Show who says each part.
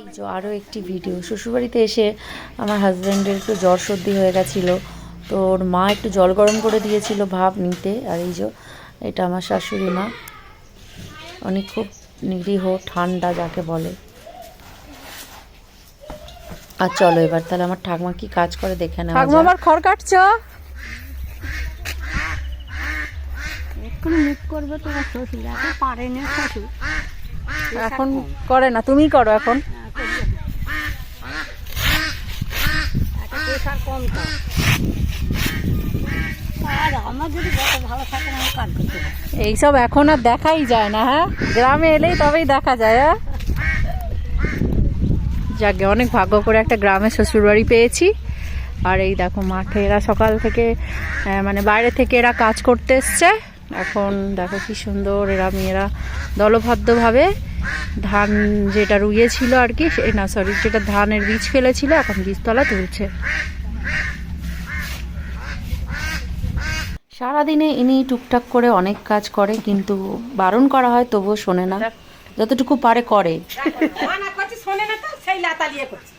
Speaker 1: এই যে আরও একটি ভিডিও। শ্বশুরবাড়িতে এসে আমার হাজব্যান্ডের একটু জ্বর সর্দি হয়ে গেছিলো, তো ওর মা একটু জল গরম করে দিয়েছিল ভাপ নিতে। আর এই যে এটা আমার শাশুড়ি মা, উনি খুব নিরীহ ঠান্ডা যাকে বলে। আর চলো এবার তাহলে আমার ঠাকুমা কি কাজ করে দেখে নেওয়া যাক।
Speaker 2: আমার খড় কাটছ?
Speaker 3: মুখ করবে তোমার শ্বশুর, এখন পারে না শ্বশুর,
Speaker 2: এখন করে না, তুমি করো এখন।
Speaker 3: প্রেশার কম তো। আর আমার যদি ভালো থাকে না, আমি কাজ করতে পারি।
Speaker 2: এইসব এখন আর দেখাই যায় না। হ্যাঁ, গ্রামে এলেই তবেই দেখা যায়। হ্যাঁ, যাকে অনেক ভাগ্য করে একটা গ্রামে শ্বশুরবাড়ি পেয়েছি। আর এই দেখো মাঠে এরা সকাল থেকে মানে বাইরে থেকে এরা কাজ করতে এসছে। এখন দেখো কি সুন্দর এরা মেয়েরা দলবদ্ধভাবে ধান যেটা রুইয়েছিল আর কি, না সরি, যেটা ধানের বীজ ফেলেছিল এখন বীজতলা তুলছে।
Speaker 1: সারাদিনে ইনি টুকটাক করে অনেক কাজ করে, কিন্তু বারণ করা হয় তবুও শোনে না, যতটুকু পারে করে।
Speaker 4: শোনে না তো সেই লাতা দিয়ে করছে।